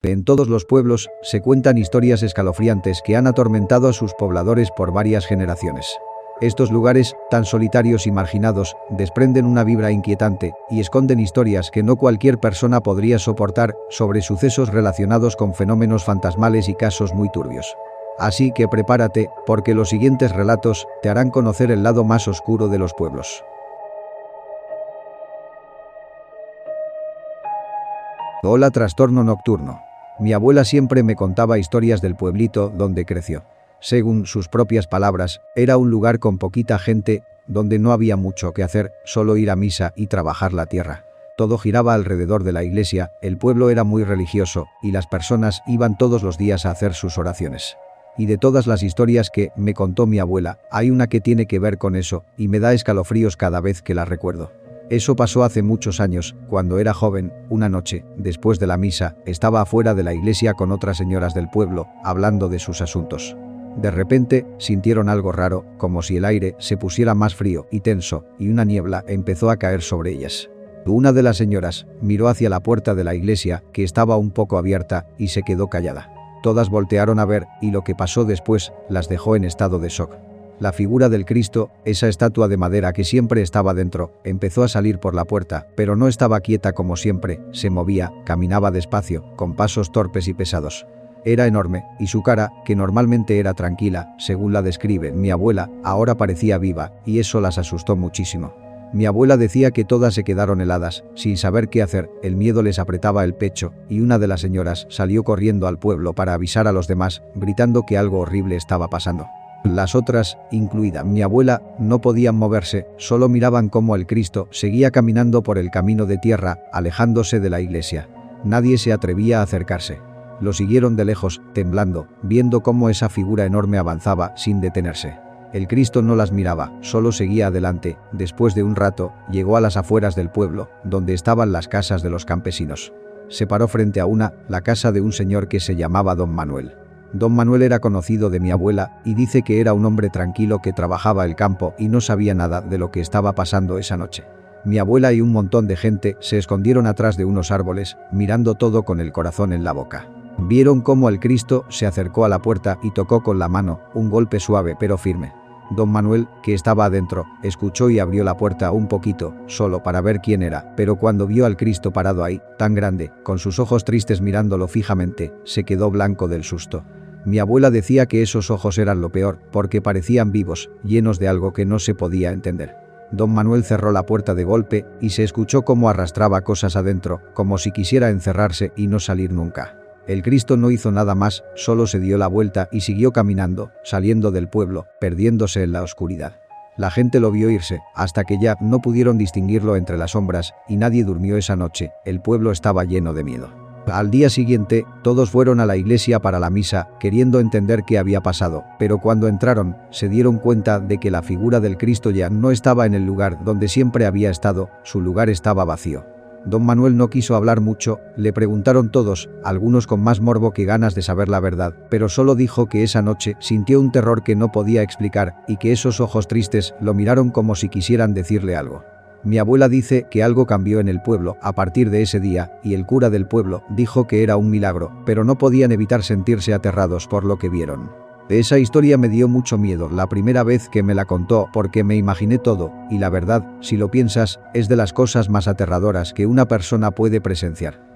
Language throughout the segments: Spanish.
En todos los pueblos se cuentan historias escalofriantes que han atormentado a sus pobladores por varias generaciones. Estos lugares, tan solitarios y marginados, desprenden una vibra inquietante y esconden historias que no cualquier persona podría soportar sobre sucesos relacionados con fenómenos fantasmales y casos muy turbios. Así que prepárate, porque los siguientes relatos te harán conocer el lado más oscuro de los pueblos. Hola, trastorno nocturno. Mi abuela siempre me contaba historias del pueblito donde creció. Según sus propias palabras, era un lugar con poquita gente, donde no había mucho que hacer, solo ir a misa y trabajar la tierra. Todo giraba alrededor de la iglesia, el pueblo era muy religioso, y las personas iban todos los días a hacer sus oraciones. Y de todas las historias que me contó mi abuela, hay una que tiene que ver con eso, y me da escalofríos cada vez que la recuerdo. Eso pasó hace muchos años, cuando era joven. Una noche, después de la misa, estaba afuera de la iglesia con otras señoras del pueblo, hablando de sus asuntos. De repente, sintieron algo raro, como si el aire se pusiera más frío y tenso, y una niebla empezó a caer sobre ellas. Una de las señoras miró hacia la puerta de la iglesia, que estaba un poco abierta, y se quedó callada. Todas voltearon a ver, y lo que pasó después las dejó en estado de shock. La figura del Cristo, esa estatua de madera que siempre estaba dentro, empezó a salir por la puerta, pero no estaba quieta como siempre, se movía, caminaba despacio, con pasos torpes y pesados. Era enorme, y su cara, que normalmente era tranquila, según la describe mi abuela, ahora parecía viva, y eso las asustó muchísimo. Mi abuela decía que todas se quedaron heladas, sin saber qué hacer, el miedo les apretaba el pecho, y una de las señoras salió corriendo al pueblo para avisar a los demás, gritando que algo horrible estaba pasando. Las otras, incluida mi abuela, no podían moverse, solo miraban cómo el Cristo seguía caminando por el camino de tierra, alejándose de la iglesia. Nadie se atrevía a acercarse. Lo siguieron de lejos, temblando, viendo cómo esa figura enorme avanzaba sin detenerse. El Cristo no las miraba, solo seguía adelante. Después de un rato, llegó a las afueras del pueblo, donde estaban las casas de los campesinos. Se paró frente a la casa de un señor que se llamaba Don Manuel. Don Manuel era conocido de mi abuela, y dice que era un hombre tranquilo que trabajaba el campo y no sabía nada de lo que estaba pasando esa noche. Mi abuela y un montón de gente se escondieron atrás de unos árboles, mirando todo con el corazón en la boca. Vieron cómo el Cristo se acercó a la puerta y tocó con la mano, un golpe suave pero firme. Don Manuel, que estaba adentro, escuchó y abrió la puerta un poquito, solo para ver quién era, pero cuando vio al Cristo parado ahí, tan grande, con sus ojos tristes mirándolo fijamente, se quedó blanco del susto. Mi abuela decía que esos ojos eran lo peor, porque parecían vivos, llenos de algo que no se podía entender. Don Manuel cerró la puerta de golpe, y se escuchó cómo arrastraba cosas adentro, como si quisiera encerrarse y no salir nunca. El Cristo no hizo nada más, solo se dio la vuelta y siguió caminando, saliendo del pueblo, perdiéndose en la oscuridad. La gente lo vio irse, hasta que ya no pudieron distinguirlo entre las sombras, y nadie durmió esa noche. El pueblo estaba lleno de miedo. Al día siguiente, todos fueron a la iglesia para la misa, queriendo entender qué había pasado, pero cuando entraron, se dieron cuenta de que la figura del Cristo ya no estaba en el lugar donde siempre había estado, su lugar estaba vacío. Don Manuel no quiso hablar mucho, le preguntaron todos, algunos con más morbo que ganas de saber la verdad, pero solo dijo que esa noche sintió un terror que no podía explicar y que esos ojos tristes lo miraron como si quisieran decirle algo. Mi abuela dice que algo cambió en el pueblo a partir de ese día, y el cura del pueblo dijo que era un milagro, pero no podían evitar sentirse aterrados por lo que vieron. Esa historia me dio mucho miedo la primera vez que me la contó, porque me imaginé todo, y la verdad, si lo piensas, es de las cosas más aterradoras que una persona puede presenciar.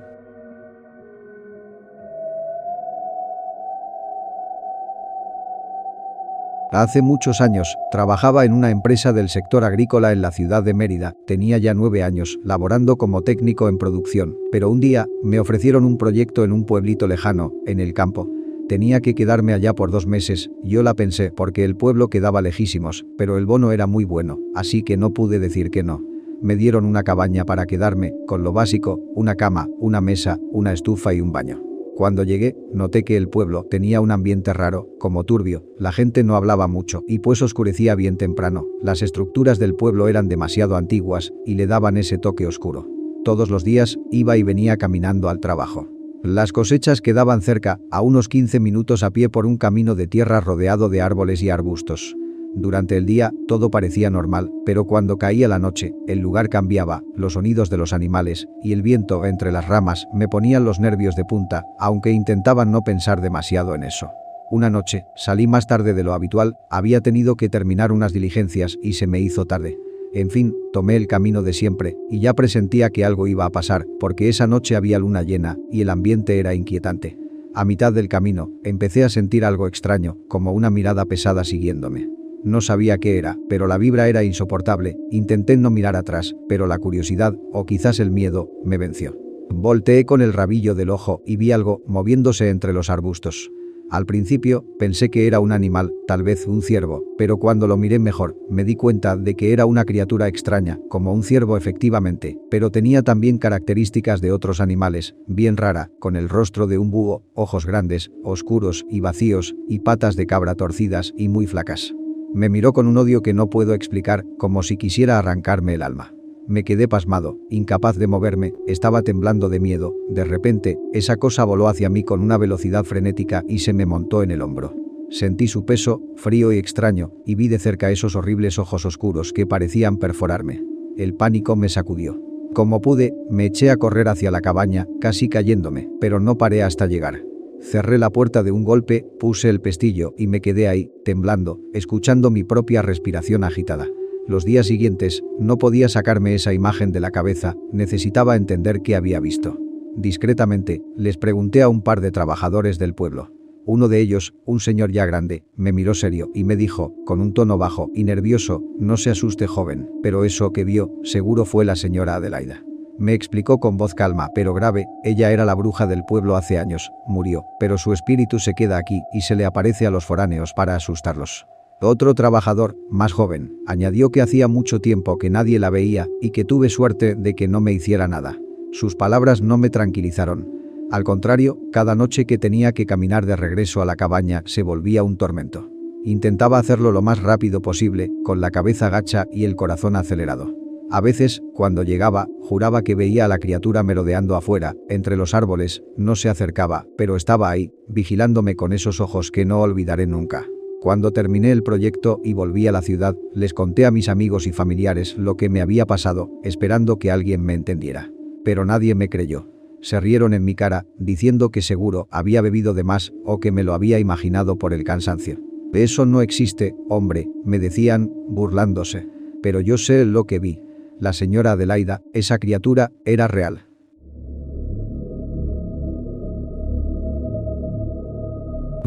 Hace muchos años, trabajaba en una empresa del sector agrícola en la ciudad de Mérida. Tenía ya 9 años, laborando como técnico en producción, pero un día, me ofrecieron un proyecto en un pueblito lejano, en el campo. Tenía que quedarme allá por 2 meses, yo la pensé porque el pueblo quedaba lejísimos, pero el bono era muy bueno, así que no pude decir que no. Me dieron una cabaña para quedarme, con lo básico, una cama, una mesa, una estufa y un baño. Cuando llegué, noté que el pueblo tenía un ambiente raro, como turbio, la gente no hablaba mucho y pues oscurecía bien temprano, las estructuras del pueblo eran demasiado antiguas y le daban ese toque oscuro. Todos los días, iba y venía caminando al trabajo. Las cosechas quedaban cerca, a unos 15 minutos a pie por un camino de tierra rodeado de árboles y arbustos. Durante el día, todo parecía normal, pero cuando caía la noche, el lugar cambiaba, los sonidos de los animales y el viento entre las ramas me ponían los nervios de punta, aunque intentaba no pensar demasiado en eso. Una noche, salí más tarde de lo habitual, había tenido que terminar unas diligencias y se me hizo tarde. En fin, tomé el camino de siempre, y ya presentía que algo iba a pasar, porque esa noche había luna llena, y el ambiente era inquietante. A mitad del camino, empecé a sentir algo extraño, como una mirada pesada siguiéndome. No sabía qué era, pero la vibra era insoportable. Intenté no mirar atrás, pero la curiosidad, o quizás el miedo, me venció. Volteé con el rabillo del ojo y vi algo moviéndose entre los arbustos. Al principio, pensé que era un animal, tal vez un ciervo, pero cuando lo miré mejor, me di cuenta de que era una criatura extraña, como un ciervo efectivamente, pero tenía también características de otros animales, bien rara, con el rostro de un búho, ojos grandes, oscuros y vacíos, y patas de cabra torcidas y muy flacas. Me miró con un odio que no puedo explicar, como si quisiera arrancarme el alma. Me quedé pasmado, incapaz de moverme, estaba temblando de miedo. De repente, esa cosa voló hacia mí con una velocidad frenética y se me montó en el hombro. Sentí su peso, frío y extraño, y vi de cerca esos horribles ojos oscuros que parecían perforarme. El pánico me sacudió. Como pude, me eché a correr hacia la cabaña, casi cayéndome, pero no paré hasta llegar. Cerré la puerta de un golpe, puse el pestillo y me quedé ahí, temblando, escuchando mi propia respiración agitada. Los días siguientes, no podía sacarme esa imagen de la cabeza, necesitaba entender qué había visto. Discretamente, les pregunté a un par de trabajadores del pueblo. Uno de ellos, un señor ya grande, me miró serio y me dijo, con un tono bajo y nervioso: «No se asuste, joven, pero eso que vio, seguro fue la señora Adelaida». Me explicó con voz calma pero grave: «Ella era la bruja del pueblo hace años, murió, pero su espíritu se queda aquí y se le aparece a los foráneos para asustarlos». Otro trabajador, más joven, añadió que hacía mucho tiempo que nadie la veía y que tuve suerte de que no me hiciera nada. Sus palabras no me tranquilizaron. Al contrario, cada noche que tenía que caminar de regreso a la cabaña se volvía un tormento. Intentaba hacerlo lo más rápido posible, con la cabeza gacha y el corazón acelerado. A veces, cuando llegaba, juraba que veía a la criatura merodeando afuera, entre los árboles. No se acercaba, pero estaba ahí, vigilándome con esos ojos que no olvidaré nunca. Cuando terminé el proyecto y volví a la ciudad, les conté a mis amigos y familiares lo que me había pasado, esperando que alguien me entendiera. Pero nadie me creyó. Se rieron en mi cara, diciendo que seguro había bebido de más o que me lo había imaginado por el cansancio. «Eso no existe, hombre», me decían, burlándose. Pero yo sé lo que vi. La señora Adelaida, esa criatura, era real.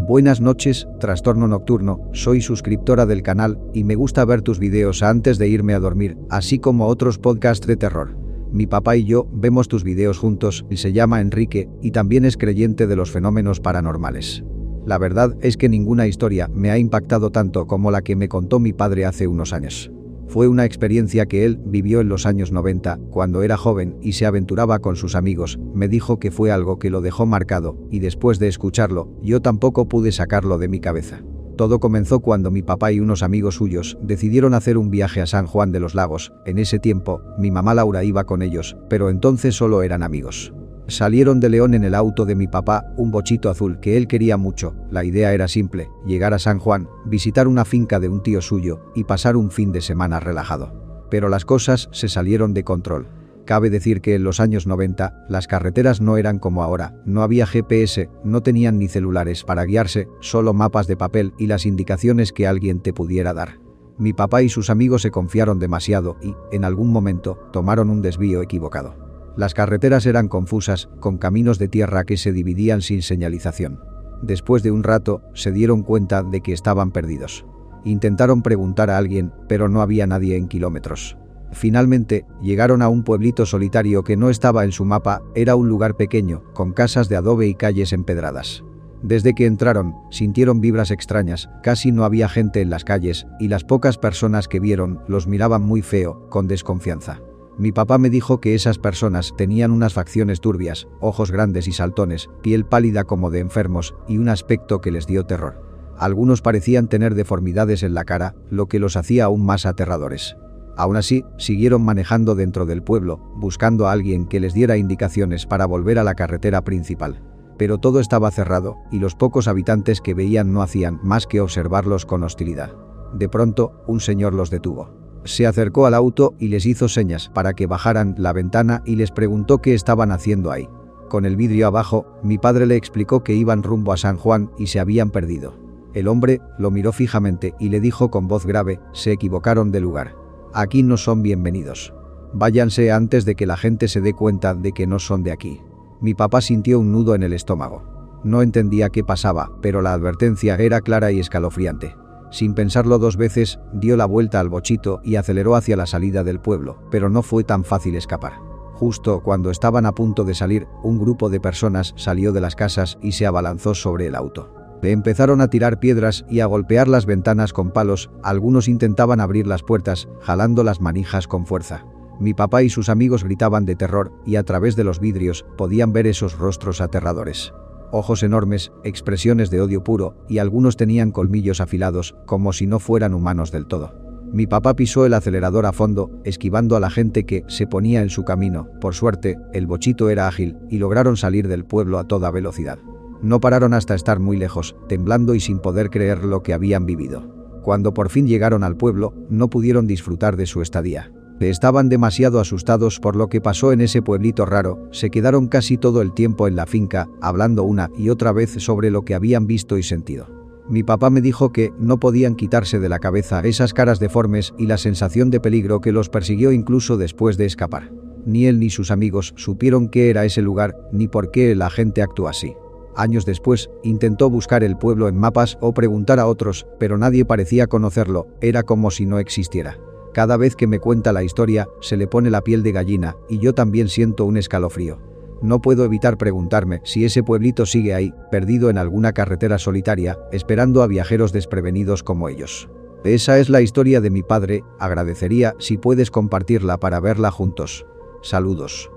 Buenas noches, Trastorno Nocturno, soy suscriptora del canal y me gusta ver tus videos antes de irme a dormir, así como otros podcasts de terror. Mi papá y yo vemos tus videos juntos y se llama Enrique y también es creyente de los fenómenos paranormales. La verdad es que ninguna historia me ha impactado tanto como la que me contó mi padre hace unos años. Fue una experiencia que él vivió en los años 90, cuando era joven y se aventuraba con sus amigos. Me dijo que fue algo que lo dejó marcado, y después de escucharlo, yo tampoco pude sacarlo de mi cabeza. Todo comenzó cuando mi papá y unos amigos suyos decidieron hacer un viaje a San Juan de los Lagos. En ese tiempo, mi mamá Laura iba con ellos, pero entonces solo eran amigos. Salieron de León en el auto de mi papá, un bochito azul que él quería mucho. La idea era simple: llegar a San Juan, visitar una finca de un tío suyo y pasar un fin de semana relajado. Pero las cosas se salieron de control. Cabe decir que en los años 90, las carreteras no eran como ahora, no había GPS, no tenían ni celulares para guiarse, solo mapas de papel y las indicaciones que alguien te pudiera dar. Mi papá y sus amigos se confiaron demasiado y, en algún momento, tomaron un desvío equivocado. Las carreteras eran confusas, con caminos de tierra que se dividían sin señalización. Después de un rato, se dieron cuenta de que estaban perdidos. Intentaron preguntar a alguien, pero no había nadie en kilómetros. Finalmente, llegaron a un pueblito solitario que no estaba en su mapa. Era un lugar pequeño, con casas de adobe y calles empedradas. Desde que entraron, sintieron vibras extrañas, casi no había gente en las calles, y las pocas personas que vieron los miraban muy feo, con desconfianza. Mi papá me dijo que esas personas tenían unas facciones turbias, ojos grandes y saltones, piel pálida como de enfermos, y un aspecto que les dio terror. Algunos parecían tener deformidades en la cara, lo que los hacía aún más aterradores. Aún así, siguieron manejando dentro del pueblo, buscando a alguien que les diera indicaciones para volver a la carretera principal. Pero todo estaba cerrado, y los pocos habitantes que veían no hacían más que observarlos con hostilidad. De pronto, un señor los detuvo. Se acercó al auto y les hizo señas para que bajaran la ventana y les preguntó qué estaban haciendo ahí. Con el vidrio abajo, mi padre le explicó que iban rumbo a San Juan y se habían perdido. El hombre lo miró fijamente y le dijo con voz grave: se equivocaron de lugar. Aquí no son bienvenidos. Váyanse antes de que la gente se dé cuenta de que no son de aquí. Mi papá sintió un nudo en el estómago. No entendía qué pasaba, pero la advertencia era clara y escalofriante. Sin pensarlo dos veces, dio la vuelta al bochito y aceleró hacia la salida del pueblo, pero no fue tan fácil escapar. Justo cuando estaban a punto de salir, un grupo de personas salió de las casas y se abalanzó sobre el auto. Le empezaron a tirar piedras y a golpear las ventanas con palos. Algunos intentaban abrir las puertas, jalando las manijas con fuerza. Mi papá y sus amigos gritaban de terror y a través de los vidrios podían ver esos rostros aterradores. Ojos enormes, expresiones de odio puro, y algunos tenían colmillos afilados, como si no fueran humanos del todo. Mi papá pisó el acelerador a fondo, esquivando a la gente que se ponía en su camino. Por suerte, el bochito era ágil y lograron salir del pueblo a toda velocidad. No pararon hasta estar muy lejos, temblando y sin poder creer lo que habían vivido. Cuando por fin llegaron al pueblo, no pudieron disfrutar de su estadía. Estaban demasiado asustados por lo que pasó en ese pueblito raro. Se quedaron casi todo el tiempo en la finca, hablando una y otra vez sobre lo que habían visto y sentido. Mi papá me dijo que no podían quitarse de la cabeza esas caras deformes y la sensación de peligro que los persiguió incluso después de escapar. Ni él ni sus amigos supieron qué era ese lugar, ni por qué la gente actuó así. Años después, intentó buscar el pueblo en mapas o preguntar a otros, pero nadie parecía conocerlo. Era como si no existiera. Cada vez que me cuenta la historia, se le pone la piel de gallina y yo también siento un escalofrío. No puedo evitar preguntarme si ese pueblito sigue ahí, perdido en alguna carretera solitaria, esperando a viajeros desprevenidos como ellos. Esa es la historia de mi padre. Agradecería si puedes compartirla para verla juntos. Saludos.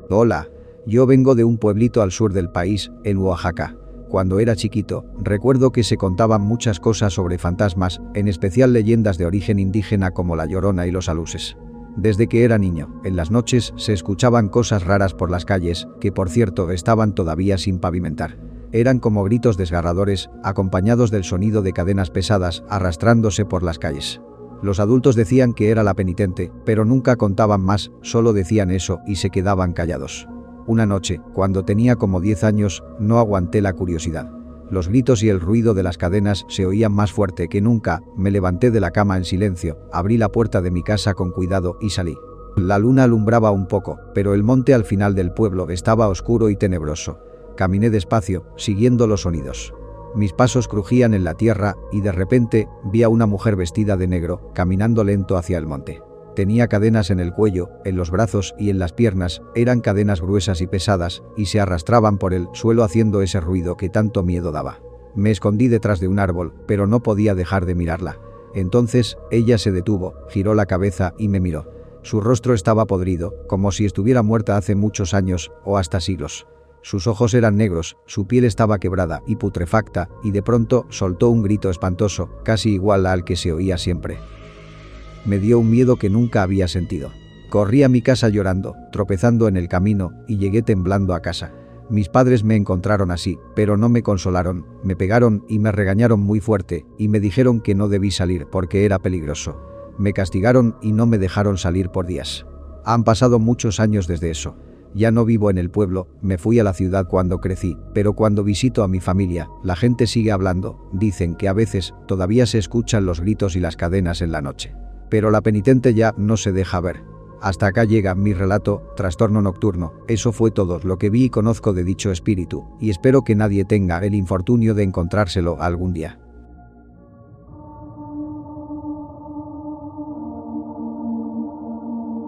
Hola, yo vengo de un pueblito al sur del país, en Oaxaca. Cuando era chiquito, recuerdo que se contaban muchas cosas sobre fantasmas, en especial leyendas de origen indígena como la Llorona y los aluses. Desde que era niño, en las noches se escuchaban cosas raras por las calles, que por cierto estaban todavía sin pavimentar. Eran como gritos desgarradores, acompañados del sonido de cadenas pesadas arrastrándose por las calles. Los adultos decían que era la penitente, pero nunca contaban más, solo decían eso y se quedaban callados. Una noche, cuando tenía como 10 años, no aguanté la curiosidad. Los gritos y el ruido de las cadenas se oían más fuerte que nunca. Me levanté de la cama en silencio, abrí la puerta de mi casa con cuidado y salí. La luna alumbraba un poco, pero el monte al final del pueblo estaba oscuro y tenebroso. Caminé despacio, siguiendo los sonidos. Mis pasos crujían en la tierra y de repente vi a una mujer vestida de negro, caminando lento hacia el monte. Tenía cadenas en el cuello, en los brazos y en las piernas. Eran cadenas gruesas y pesadas, y se arrastraban por el suelo haciendo ese ruido que tanto miedo daba. Me escondí detrás de un árbol, pero no podía dejar de mirarla. Entonces, ella se detuvo, giró la cabeza y me miró. Su rostro estaba podrido, como si estuviera muerta hace muchos años, o hasta siglos. Sus ojos eran negros, su piel estaba quebrada y putrefacta, y de pronto soltó un grito espantoso, casi igual al que se oía siempre. Me dio un miedo que nunca había sentido. Corrí a mi casa llorando, tropezando en el camino, y llegué temblando a casa. Mis padres me encontraron así, pero no me consolaron, me pegaron y me regañaron muy fuerte, y me dijeron que no debí salir porque era peligroso. Me castigaron y no me dejaron salir por días. Han pasado muchos años desde eso. Ya no vivo en el pueblo, me fui a la ciudad cuando crecí, pero cuando visito a mi familia, la gente sigue hablando. Dicen que a veces todavía se escuchan los gritos y las cadenas en la noche. Pero la penitente ya no se deja ver. Hasta acá llega mi relato, Trastorno Nocturno. Eso fue todo lo que vi y conozco de dicho espíritu, y espero que nadie tenga el infortunio de encontrárselo algún día.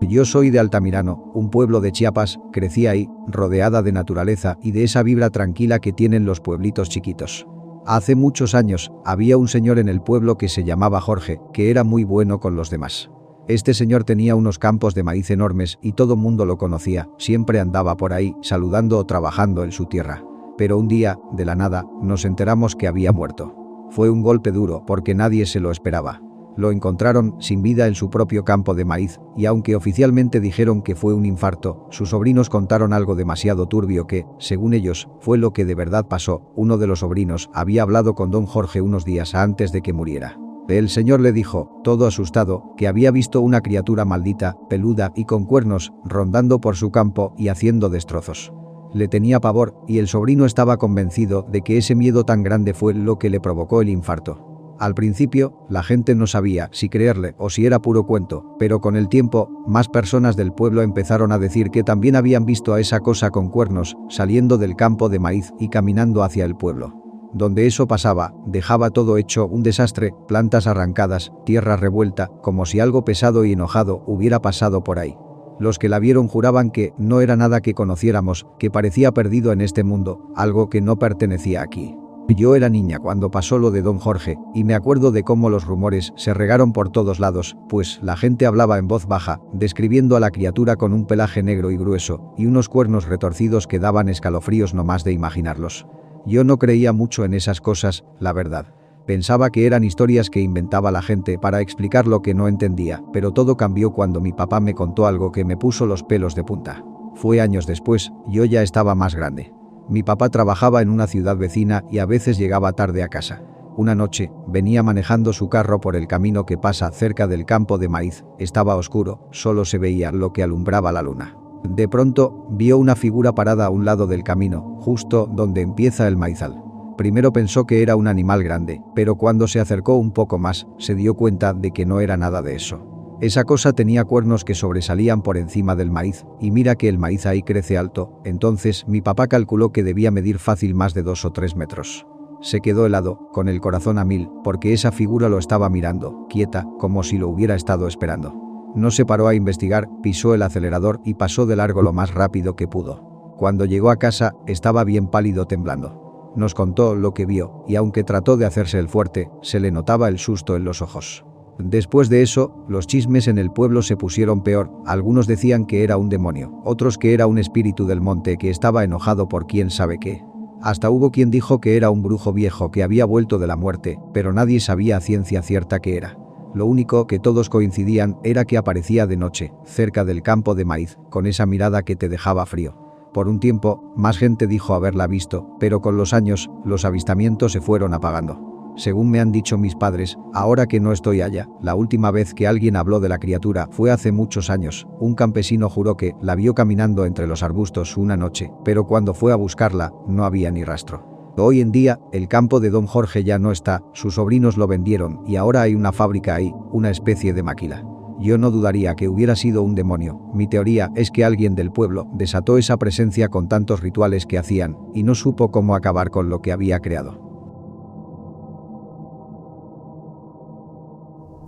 Yo soy de Altamirano, un pueblo de Chiapas. Crecí ahí, rodeada de naturaleza y de esa vibra tranquila que tienen los pueblitos chiquitos. Hace muchos años, había un señor en el pueblo que se llamaba Jorge, que era muy bueno con los demás. Este señor tenía unos campos de maíz enormes y todo mundo lo conocía, siempre andaba por ahí, saludando o trabajando en su tierra. Pero un día, de la nada, nos enteramos que había muerto. Fue un golpe duro porque nadie se lo esperaba. Lo encontraron sin vida en su propio campo de maíz, y aunque oficialmente dijeron que fue un infarto, sus sobrinos contaron algo demasiado turbio que, según ellos, fue lo que de verdad pasó. Uno de los sobrinos había hablado con don Jorge unos días antes de que muriera. El señor le dijo, todo asustado, que había visto una criatura maldita, peluda y con cuernos, rondando por su campo y haciendo destrozos. Le tenía pavor, y el sobrino estaba convencido de que ese miedo tan grande fue lo que le provocó el infarto. Al principio, la gente no sabía si creerle o si era puro cuento, pero con el tiempo, más personas del pueblo empezaron a decir que también habían visto a esa cosa con cuernos, saliendo del campo de maíz y caminando hacia el pueblo. Donde eso pasaba, dejaba todo hecho un desastre, plantas arrancadas, tierra revuelta, como si algo pesado y enojado hubiera pasado por ahí. Los que la vieron juraban que no era nada que conociéramos, que parecía perdido en este mundo, algo que no pertenecía aquí. Yo era niña cuando pasó lo de don Jorge, y me acuerdo de cómo los rumores se regaron por todos lados, pues la gente hablaba en voz baja, describiendo a la criatura con un pelaje negro y grueso, y unos cuernos retorcidos que daban escalofríos nomás de imaginarlos. Yo no creía mucho en esas cosas, la verdad. Pensaba que eran historias que inventaba la gente para explicar lo que no entendía, pero todo cambió cuando mi papá me contó algo que me puso los pelos de punta. Fue años después, yo ya estaba más grande. Mi papá trabajaba en una ciudad vecina y a veces llegaba tarde a casa. Una noche, venía manejando su carro por el camino que pasa cerca del campo de maíz. Estaba oscuro, solo se veía lo que alumbraba la luna. De pronto, vio una figura parada a un lado del camino, justo donde empieza el maizal. Primero pensó que era un animal grande, pero cuando se acercó un poco más, se dio cuenta de que no era nada de eso. Esa cosa tenía cuernos que sobresalían por encima del maíz, y mira que el maíz ahí crece alto, entonces mi papá calculó que debía medir fácil más de 2 o 3 metros. Se quedó helado, con el corazón a mil, porque esa figura lo estaba mirando, quieta, como si lo hubiera estado esperando. No se paró a investigar, pisó el acelerador y pasó de largo lo más rápido que pudo. Cuando llegó a casa, estaba bien pálido, temblando. Nos contó lo que vio, y aunque trató de hacerse el fuerte, se le notaba el susto en los ojos. Después de eso, los chismes en el pueblo se pusieron peor. Algunos decían que era un demonio, otros que era un espíritu del monte que estaba enojado por quién sabe qué. Hasta hubo quien dijo que era un brujo viejo que había vuelto de la muerte, pero nadie sabía a ciencia cierta qué era. Lo único que todos coincidían era que aparecía de noche, cerca del campo de maíz, con esa mirada que te dejaba frío. Por un tiempo, más gente dijo haberla visto, pero con los años, los avistamientos se fueron apagando. Según me han dicho mis padres, ahora que no estoy allá, la última vez que alguien habló de la criatura fue hace muchos años. Un campesino juró que la vio caminando entre los arbustos una noche, pero cuando fue a buscarla, no había ni rastro. Hoy en día, el campo de don Jorge ya no está, sus sobrinos lo vendieron y ahora hay una fábrica ahí, una especie de maquila. Yo no dudaría que hubiera sido un demonio. Mi teoría es que alguien del pueblo desató esa presencia con tantos rituales que hacían y no supo cómo acabar con lo que había creado.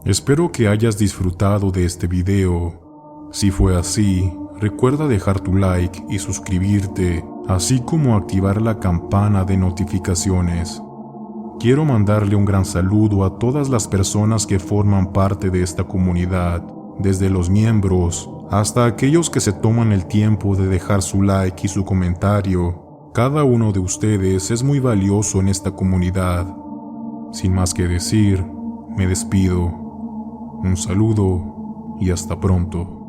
Espero que hayas disfrutado de este video. Si fue así, recuerda dejar tu like y suscribirte, así como activar la campana de notificaciones. Quiero mandarle un gran saludo a todas las personas que forman parte de esta comunidad, desde los miembros hasta aquellos que se toman el tiempo de dejar su like y su comentario. Cada uno de ustedes es muy valioso en esta comunidad. Sin más que decir, me despido. Un saludo y hasta pronto.